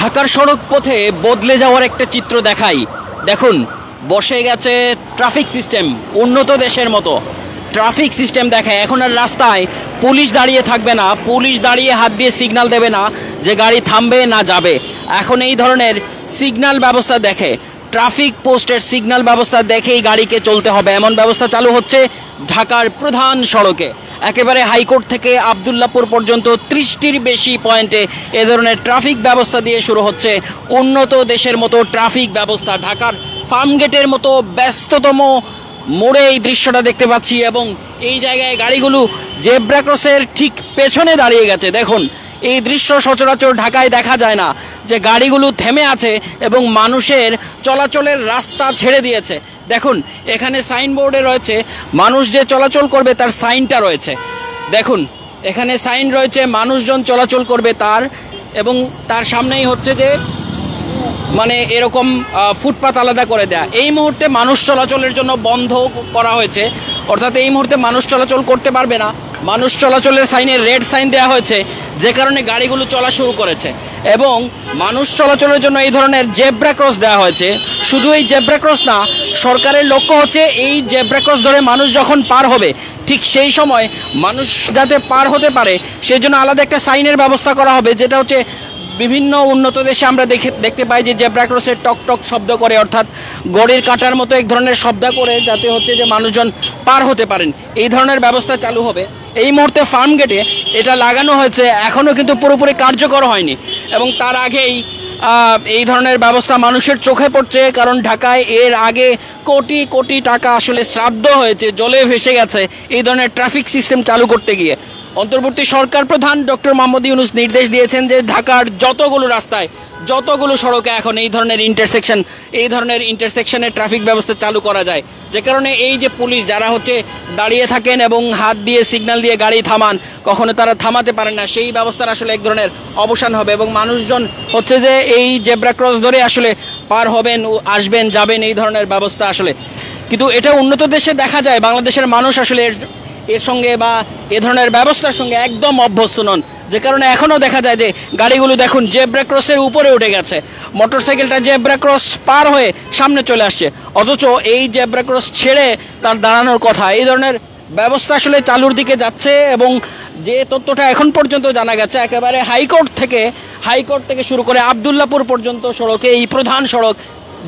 ঢাকার সড়ক পথে বদলে যাওয়ার একটা চিত্র দেখাই। দেখুন, বসে গেছে ট্রাফিক সিস্টেম, উন্নত দেশের মতো ট্রাফিক সিস্টেম দেখায়। এখন আর রাস্তায় পুলিশ দাঁড়িয়ে থাকবে না, পুলিশ দাঁড়িয়ে হাত দিয়ে সিগন্যাল দেবে না যে গাড়ি থামবে না যাবে। এখন এই ধরনের সিগন্যাল ব্যবস্থা দেখে, ট্রাফিক পোস্টের সিগন্যাল ব্যবস্থা দেখেই গাড়িকে চলতে হবে, এমন ব্যবস্থা চালু হচ্ছে ঢাকার প্রধান সড়কে। একেবারে হাইকোর্ট থেকে আবদুল্লাপুর পর্যন্ত 30টির বেশি পয়েন্টে এ ধরনের ট্রাফিক ব্যবস্থা দিয়ে শুরু হচ্ছে উন্নত দেশের মতো ট্রাফিক ব্যবস্থা। ঢাকার ফার্মগেটের মতো ব্যস্ততম মোড়ে এই দৃশ্যটা দেখতে পাচ্ছি, এবং এই জায়গায় গাড়িগুলো জেব্রা ক্রসের ঠিক পেছনে দাঁড়িয়ে গেছে। দেখুন, এই দৃশ্য সচরাচর ঢাকায় দেখা যায় না, যে গাড়িগুলো থেমে আছে এবং মানুষের চলাচলের রাস্তা ছেড়ে দিয়েছে। দেখুন, এখানে সাইনবোর্ডে রয়েছে মানুষ যে চলাচল করবে তার সাইনটা রয়েছে। দেখুন, এখানে সাইন রয়েছে মানুষজন চলাচল করবে তার, এবং তার সামনেই হচ্ছে যে মানে এরকম ফুটপাত আলাদা করে দেয়া। এই মুহূর্তে মানুষ চলাচলের জন্য বন্ধ করা হয়েছে, অর্থাৎ এই মুহূর্তে মানুষ চলাচল করতে পারবে না। মানুষ চলাচলের সাইনে রেড সাইন দেওয়া হয়েছে, যে কারণে গাড়িগুলো চলা শুরু করেছে। এবং মানুষ চলাচলের জন্য এই ধরনের জেব্রা ক্রস দেওয়া হয়েছে। শুধু এই জেব্রা ক্রস না, সরকারের লক্ষ্য হচ্ছে এই জেব্রা ক্রস ধরে মানুষ যখন পার হবে ঠিক সেই সময় মানুষ যাতে পার হতে পারে সেই জন্য আলাদা একটা সাইনের ব্যবস্থা করা হবে, যেটা হচ্ছে বিভিন্ন উন্নত দেশে আমরা দেখতে পাই যে জেব্রা ক্রসের টক টক শব্দ করে, অর্থাৎ গড়ির কাটার মতো এক ধরনের শব্দ করে, যাতে হচ্ছে যে মানুষজন পার হতে পারেন। এই ধরনের ব্যবস্থা চালু হবে। এই মুহূর্তে ফার্ম গেটে এটা লাগানো হয়েছে, এখনও কিন্তু পুরোপুরি কার্যকর হয়নি, এবং তার আগেই এই ধরনের ব্যবস্থা মানুষের চোখে পড়ছে। কারণ ঢাকায় এর আগে কোটি কোটি টাকা আসলে শ্রাদ্ধ হয়েছে, জলে ভেসে গেছে এই ধরনের ট্রাফিক সিস্টেম চালু করতে গিয়ে। অন্তর্বর্তী সরকার প্রধান ডক্টর মোহাম্মদ ইউনূস নির্দেশ দিয়েছেন যে ঢাকার যতগুলো রাস্তায়, যতগুলো সড়কে এখন এই ধরনের ইন্টারসেকশনের ট্রাফিক ব্যবস্থা চালু করা যায়। যে কারণে এই যে পুলিশ যারা হচ্ছে দাঁড়িয়ে থাকেন এবং হাত দিয়ে সিগন্যাল দিয়ে গাড়ি থামান, কখনো তারা থামাতে পারেন না, সেই ব্যবস্থার আসলে এক ধরনের অবসান হবে, এবং মানুষজন হচ্ছে যে এই জেব্রা ক্রস ধরে আসলে পার হবেন, আসবেন, যাবেন, এই ধরনের ব্যবস্থা আসলে। কিন্তু এটা উন্নত দেশে দেখা যায়, বাংলাদেশের মানুষ আসলে এর সঙ্গে বা এ ধরনের ব্যবস্থার সঙ্গে একদম অভ্যস্ত নন। যে কারণে এখনও দেখা যায় যে গাড়িগুলো দেখুন জেব্রা ক্রসের উপরে উঠে গেছে, মোটরসাইকেলটা জেব্রা ক্রস পার হয়ে সামনে চলে আসছে, অথচ এই জেব্রা ক্রস ছেড়ে তার দাঁড়ানোর কথা। এই ধরনের ব্যবস্থা আসলে চালুর দিকে যাচ্ছে, এবং যে তথ্যটা এখন পর্যন্ত জানা গেছে একেবারে হাইকোর্ট থেকে শুরু করে আবদুল্লাপুর পর্যন্ত সড়কে, এই প্রধান সড়ক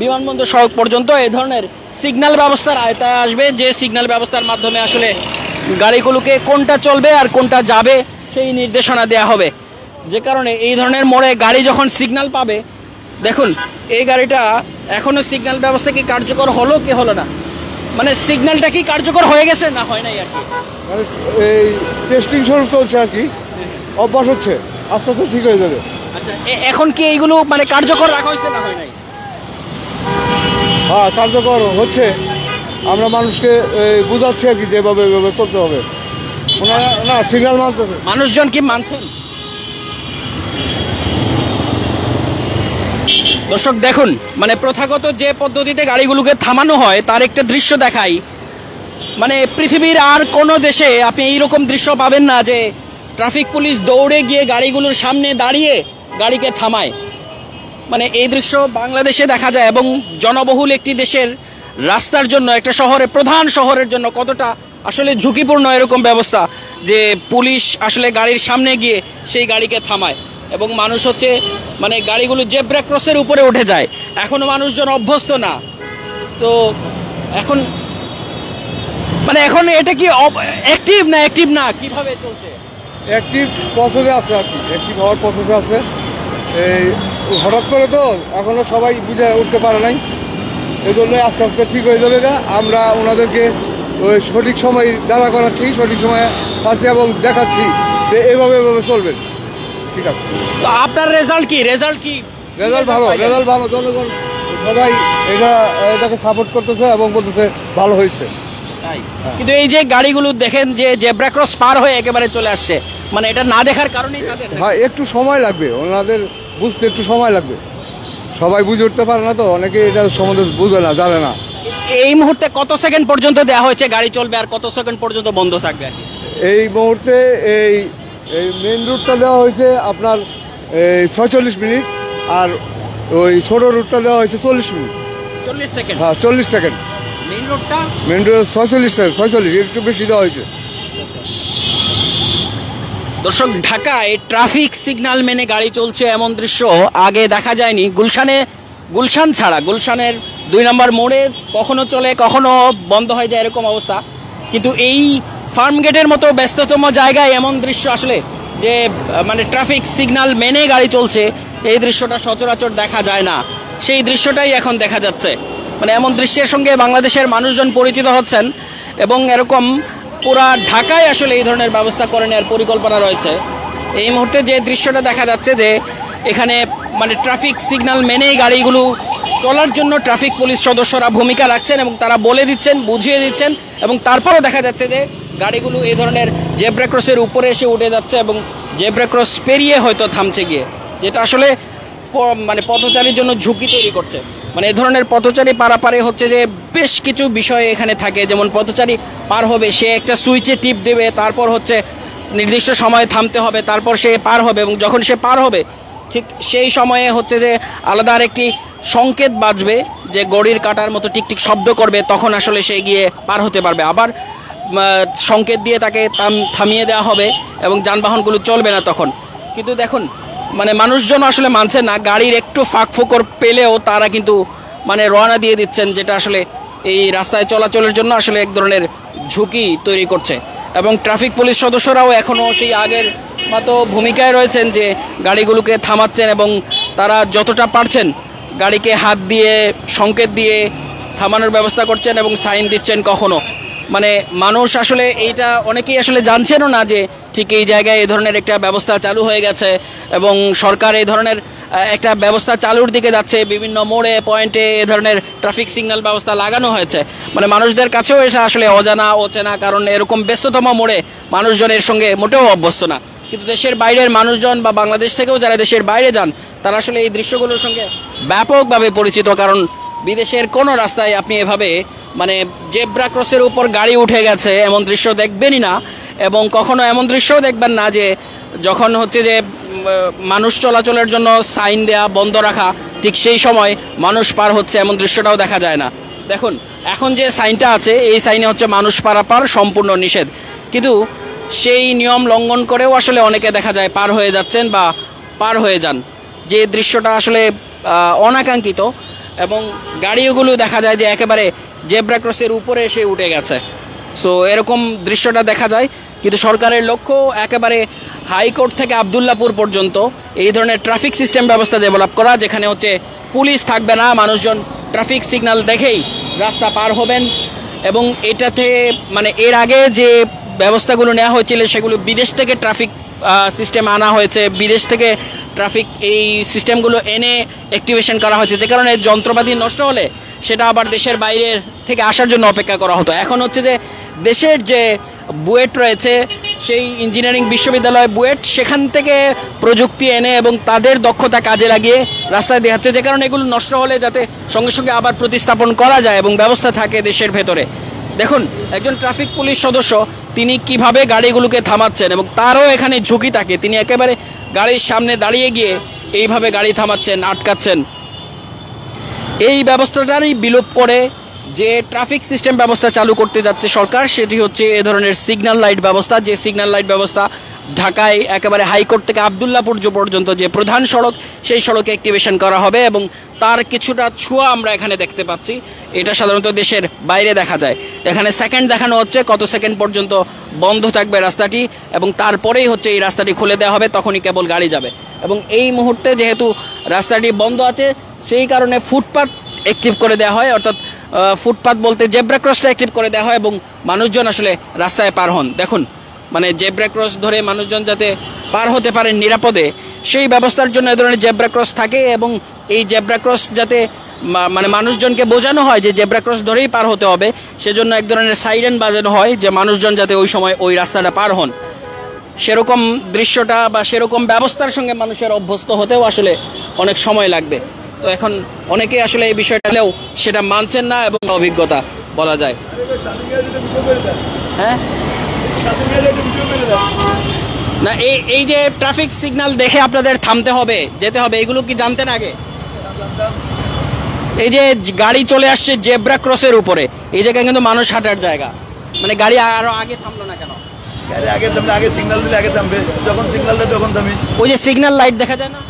বিমানবন্দর সড়ক পর্যন্ত এই ধরনের সিগন্যাল ব্যবস্থার আওতায় আসবে, যে সিগন্যাল ব্যবস্থার মাধ্যমে আসলে গাড়িগুলোকে কোনটা চলবে আর কোনটা যাবে সেই নির্দেশনা দেয়া হবে। যে কারণে এই ধরনের মোড়ে গাড়ি যখন সিগন্যাল পাবে, দেখুন এই গাড়িটা এখনো সিগন্যাল ব্যবস্থা কি কার্যকর হলো কি হলো না, মানে সিগন্যালটা কি কার্যকর হয়ে গেছে না হয় নাই আর কি, এই টেস্টিং শুরু চলছে আর কি, অভ্যাস হচ্ছে, আস্তে আস্তে ঠিক হয়ে যাবে। আচ্ছা, এখন কি এইগুলো মানে কার্যকর রাখা হয়েছে না হয় নাই? হ্যাঁ, কার্যকর হচ্ছে, আমরা মানুষকে বুঝাচ্ছি আর কি যেভাবে চলতে হবে। না, সিগন্যাল মানতে হবে। মানুষজন কি মানছেন? দর্শক দেখুন, মানে প্রথাগত যে পদ্ধতিতে গাড়িগুলোকে থামানো হয় তার একটা দৃশ্য দেখাই। মানে পৃথিবীর আর কোনো দেশে আপনি এইরকম দৃশ্য পাবেন না যে ট্রাফিক পুলিশ দৌড়ে গিয়ে গাড়িগুলোর সামনে দাঁড়িয়ে গাড়িকে থামায়। মানে এই দৃশ্য বাংলাদেশে দেখা যায়, এবং জনবহুল একটি দেশের রাস্তার জন্য, একটা শহরে, প্রধান শহরের জন্য কতটা আসলে ঝুঁকিপূর্ণ এরকম ব্যবস্থা, যে পুলিশ আসলে গাড়ির সামনে গিয়ে সেই গাড়িকে থামায়, এবং মানুষ হচ্ছে মানে গাড়িগুলো জেব্রা ক্রসের উপরে উঠে যায়। এখনো মানুষজন অভ্যস্ত না, তো এখন মানে এখন এটা কি অ্যাক্টিভ না কিভাবে চলছে? অ্যাক্টিভ প্রসেসে আছে আর কি, অ্যাক্টিভ হওয়ার প্রসেসে আছে। এই হঠাৎ করে তো এখনো সবাই বুঝে উঠতে পারে নাই, এই জন্যই আস্তে আস্তে ঠিক হয়ে যাবে। আমরা ওনাদেরকে ওই সঠিক সময় দাঁড়া করাচ্ছি, সঠিক সময়ে ছাড়ছি এবং দেখাচ্ছি যে এভাবে চলবে। ঠিক আছে, তো আপনার রেজাল্ট কি? রেজাল্ট ভালো, জনগণ সবাই এটাকে সাপোর্ট করতেছে এবং বলতেছে ভালো হয়েছে। কিন্তু এই যে গাড়িগুলো দেখেন যে জেব্রা ক্রস পার হয়ে একেবারে চলে আসছে, মানে এটা না দেখার কারণেই তাদের, হ্যাঁ, একটু সময় লাগবে, ওনাদের বুঝতে একটু সময় লাগবে, সবাই বুঝে উঠতে পারে না, তো অনেকে এটা সম্বন্ধে বুঝে না, জানে না। এই মুহূর্তে কত সেকেন্ড পর্যন্ত দেওয়া হয়েছে গাড়ি চলবে আর কত সেকেন্ড পর্যন্ত বন্ধ থাকবে? এই মুহূর্তে এই মেন রুটটা দেওয়া হয়েছে আপনার 46 মিনিট, আর ওই ছোট রুটটা দেওয়া হয়েছে 40 মিনিট 40 সেকেন্ড। হ্যাঁ 40 সেকেন্ড। মেইন রোডটা মেন রোড 46 সেকেন্ড, 46 একটু বেশি দেওয়া হয়েছে। দর্শক, ঢাকায় ট্রাফিক সিগন্যাল মেনে গাড়ি চলছে এমন দৃশ্য আগে দেখা যায়নি। গুলশান ছাড়া, গুলশানের 2 নম্বর মোড়ে কখনো চলে কখনো বন্ধ হয়ে যায় এরকম অবস্থা, কিন্তু এই ফার্ম গেটের মতো ব্যস্ততম জায়গায় এমন দৃশ্য আসলে যে মানে ট্রাফিক সিগন্যাল মেনে গাড়ি চলছে, এই দৃশ্যটা সচরাচর দেখা যায় না। সেই দৃশ্যটাই এখন দেখা যাচ্ছে। মানে এমন দৃশ্যের সঙ্গে বাংলাদেশের মানুষজন পরিচিত হচ্ছেন এবং এরকম পুরা ঢাকায় আসলে এই ধরনের ব্যবস্থা করে নেওয়ার পরিকল্পনা রয়েছে। এই মুহূর্তে যে দৃশ্যটা দেখা যাচ্ছে যে এখানে মানে ট্রাফিক সিগন্যাল মেনেই গাড়িগুলো চলার জন্য ট্রাফিক পুলিশ সদস্যরা ভূমিকা রাখছেন এবং তারা বলে দিচ্ছেন, বুঝিয়ে দিচ্ছেন, এবং তারপরেও দেখা যাচ্ছে যে গাড়িগুলো এই ধরনের জেব্রা ক্রসের উপরে এসে উঠে যাচ্ছে এবং জেব্রা ক্রস পেরিয়ে হয়তো থামছে গিয়ে, যেটা আসলে মানে পথচারীর জন্য ঝুঁকি তৈরি করছে। মানে এই ধরনের পথচারী পারাপারে হচ্ছে যে বেশ কিছু বিষয় এখানে থাকে, যেমন পথচারী পার হবে, সে একটা সুইচে টিপ দেবে, তারপর হচ্ছে নির্দিষ্ট সময়ে থামতে হবে, তারপর সে পার হবে, এবং যখন সে পার হবে ঠিক সেই সময়ে হচ্ছে যে আলাদা আরেকটি সংকেত বাজবে যে ঘড়ির কাঁটার মতো টিকটিক শব্দ করবে, তখন আসলে সে গিয়ে পার হতে পারবে। আবার সংকেত দিয়ে তাকে থামিয়ে দেওয়া হবে এবং যানবাহনগুলো চলবে না তখন। কিন্তু দেখুন, মানে মানুষজন আসলে মানছে না, গাড়ির একটু ফাঁক ফোকর পেলেও তারা কিন্তু মানে রওনা দিয়ে দিচ্ছেন, যেটা আসলে এই রাস্তায় চলাচলের জন্য আসলে এক ধরনের ঝুঁকি তৈরি করছে। এবং ট্রাফিক পুলিশ সদস্যরাও এখনও সেই আগের মতো ভূমিকায় রয়েছেন যে গাড়িগুলোকে থামাচ্ছেন এবং তারা যতটা পারছেন গাড়িকে হাত দিয়ে সংকেত দিয়ে থামানোর ব্যবস্থা করছেন এবং সাইন দিচ্ছেন। কখনো মানে মানুষ আসলে এইটা অনেকেই আসলে জানছেনও না যে ঠিক এই জায়গায় এই ধরনের একটা ব্যবস্থা চালু হয়ে গেছে এবং সরকার এই ধরনের একটা ব্যবস্থা চালুর দিকে যাচ্ছে। বিভিন্ন মোড়ে পয়েন্টে এ ধরনের ট্রাফিক সিগন্যাল ব্যবস্থা লাগানো হয়েছে। মানে মানুষদের কাছেও এটা আসলে অজানা অচেনা, কারণ এরকম ব্যস্ততম মোড়ে মানুষজন এর সঙ্গে মোটেও অভ্যস্ত না। কিন্তু দেশের বাইরের মানুষজন বা বাংলাদেশ থেকেও যারা দেশের বাইরে যান তারা আসলে এই দৃশ্যগুলোর সঙ্গে ব্যাপকভাবে পরিচিত, কারণ বিদেশের কোনো রাস্তায় আপনি এভাবে মানে জেব্রা ক্রসের উপর গাড়ি উঠে গেছে এমন দৃশ্য দেখবেনই না, এবং কখনো এমন দৃশ্যও দেখবেন না যে যখন হচ্ছে যে মানুষ চলাচলের জন্য সাইন দেয়া বন্ধ রাখা ঠিক সেই সময় মানুষ পার হচ্ছে এমন দৃশ্যটাও দেখা যায় না। দেখুন, এখন যে সাইনটা আছে এই সাইনে হচ্ছে মানুষ পারাপার সম্পূর্ণ নিষেধ, কিন্তু সেই নিয়ম লঙ্ঘন করেও আসলে অনেকে দেখা যায় পার হয়ে যাচ্ছেন বা পার হয়ে যান, যে দৃশ্যটা আসলে অনাকাঙ্ক্ষিত। এবং গাড়িগুলো দেখা যায় যে একেবারে জেব্রা ক্রসের উপরে এসে উঠে গেছে। সো এরকম দৃশ্যটা দেখা যায়, কিন্তু সরকারের লক্ষ্য একেবারে হাইকোর্ট থেকে আবদুল্লাপুর পর্যন্ত এই ধরনের ট্রাফিক সিস্টেম ব্যবস্থা ডেভেলপ করা, যেখানে হচ্ছে পুলিশ থাকবে না, মানুষজন ট্রাফিক সিগন্যাল দেখেই রাস্তা পার হবেন। এবং এটাতে মানে এর আগে যে ব্যবস্থাগুলো নেওয়া হয়েছিল সেগুলো বিদেশ থেকে ট্রাফিক সিস্টেম আনা হয়েছে, বিদেশ থেকে ট্রাফিক এই সিস্টেমগুলো এনে অ্যাক্টিভেশন করা হয়েছে, যে কারণে যন্ত্রপাতি নষ্ট হলে সেটা আবার দেশের বাইরের থেকে আসার জন্য অপেক্ষা করা হতো। এখন হচ্ছে যে দেশের যে বুয়েট রয়েছে, সেই ইঞ্জিনিয়ারিং বিশ্ববিদ্যালয় বুয়েট, সেখান থেকে প্রযুক্তি এনে এবং তাদের দক্ষতা কাজে লাগিয়ে রাস্তায় দেওয়া হচ্ছে, যে কারণে এগুলো নষ্ট হলে যাতে সঙ্গে সঙ্গে আবার প্রতিস্থাপন করা যায় এবং ব্যবস্থা থাকে দেশের ভেতরে। দেখুন, একজন ট্রাফিক পুলিশ সদস্য তিনি কিভাবে গাড়িগুলোকে থামাচ্ছেন এবং তারও এখানে ঝুঁকি থাকে, তিনি একেবারে গাড়ির সামনে দাঁড়িয়ে গিয়ে এইভাবে গাড়ি থামাচ্ছেন, আটকাচ্ছেন। এই ব্যবস্থাটারই বিলোপ করে যে ট্রাফিক সিস্টেম ব্যবস্থা চালু করতে যাচ্ছে সরকার, সেটি হচ্ছে এ ধরনের সিগন্যাল লাইট ব্যবস্থা। যে সিগন্যাল লাইট ব্যবস্থা ঢাকায় একেবারে হাইকোর্ট থেকে আবদুল্লাপুর পর্যন্ত যে প্রধান সড়ক, সেই সড়কে অ্যাক্টিভেশন করা হবে এবং তার কিছুটা ছোঁয়া আমরা এখানে দেখতে পাচ্ছি। এটা সাধারণত দেশের বাইরে দেখা যায়। এখানে সেকেন্ড দেখানো হচ্ছে কত সেকেন্ড পর্যন্ত বন্ধ থাকবে রাস্তাটি, এবং তারপরেই হচ্ছে এই রাস্তাটি খুলে দেওয়া হবে, তখনই কেবল গাড়ি যাবে। এবং এই মুহূর্তে যেহেতু রাস্তাটি বন্ধ আছে সেই কারণে ফুটপাথ অ্যাক্টিভ করে দেওয়া হয়, অর্থাৎ ফুটপাথ বলতে জেব্রা ক্রসটা অ্যাক্টিভ করে দেওয়া হয় এবং মানুষজন আসলে রাস্তায় পার হন। দেখুন, মানে জেব্রা ক্রস ধরে মানুষজন যাতে পার হতে পারেন নিরাপদে, সেই ব্যবস্থার জন্য এ ধরনের জেব্রা ক্রস থাকে। এবং এই জেব্রা ক্রস যাতে মানে মানুষজনকে বোঝানো হয় যে জেব্রা ক্রস ধরেই পার হতে হবে, সেজন্য এক ধরনের সাইরেন বাজানো হয় যে মানুষজন যাতে ওই সময় ওই রাস্তাটা পার হন। সেরকম দৃশ্যটা বা সেরকম ব্যবস্থার সঙ্গে মানুষের অভ্যস্ত হতেও আসলে অনেক সময় লাগবে। তো এখন অনেকে আসলে এই বিষয়টা হলেও সেটা মানছেন না এবং অভিজ্ঞতা বলা যায়। হ্যাঁ, না এই যে ট্রাফিক সিগন্যাল দেখে আপনাদের থামতে হবে, যেতে হবে, এগুলো কি জানতেন আগে? এই যে গাড়ি চলে আসছে জেব্রা ক্রসের উপরে, এই জায়গায় কিন্তু মানুষ হাঁটার জায়গা, মানে গাড়ি আরো আগে থামলো না কেন? গাড়ি আগে থামলে, আগে সিগন্যাল দিলে আগে থামবে, যখন সিগন্যাল দেয় তখন থামি। ওই যে সিগন্যাল লাইট দেখা যায় না?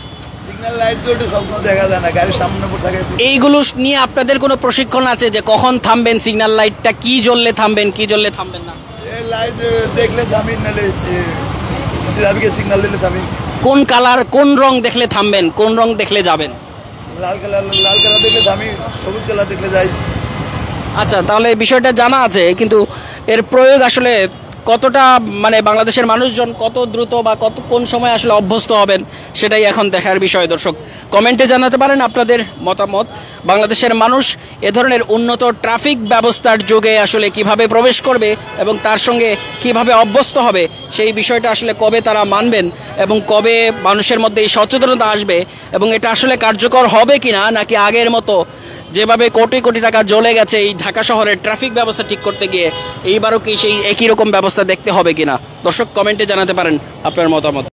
সিগন্যাল লাইট তো একটু স্বপ্ন দেখা যায় না, গাড়ির সামনে উপর থাকে। এইগুলো নিয়ে আপনাদের কোনো প্রশিক্ষণ আছে যে কখন থামবেন, সিগন্যাল লাইটটা কি জ্বললে থামবেন, কি জ্বললে থামবেন না? এই লাইট দেখলে থামি, নাহলে ট্রাফিকের সিগন্যাল দিলে থামি। কোন কালার, কোন রং দেখলে থামবেন, কোন রং দেখলে যাবেন? লাল কালার দেখলে থামি, সবুজ কালার দেখলে যাই। আচ্ছা, তাহলে এই বিষয়টা জানা আছে, কিন্তু এর প্রয়োগ আসলে কতটা, মানে বাংলাদেশের মানুষজন কত দ্রুত বা কোন সময় আসলে অভ্যস্ত হবেন, সেটাই এখন দেখার বিষয়। দর্শক কমেন্টে জানাতে পারেন আপনাদের মতামত। বাংলাদেশের মানুষ এ ধরনের উন্নত ট্রাফিক ব্যবস্থার যুগে আসলে কিভাবে প্রবেশ করবে এবং তার সঙ্গে কিভাবে অভ্যস্ত হবে, সেই বিষয়টা আসলে কবে তারা মানবেন এবং কবে মানুষের মধ্যে এই সচেতনতা আসবে এবং এটা আসলে কার্যকর হবে কিনা, নাকি আগের মতো যেভাবে কোটি কোটি টাকা জ্বলে গেছে এই ঢাকা শহরের ট্রাফিক ব্যবস্থা ঠিক করতে গিয়ে, এইবারও কি সেই একই রকম ব্যবস্থা দেখতে হবে কিনা? দর্শক কমেন্টে জানাতে পারেন আপনার মতামত।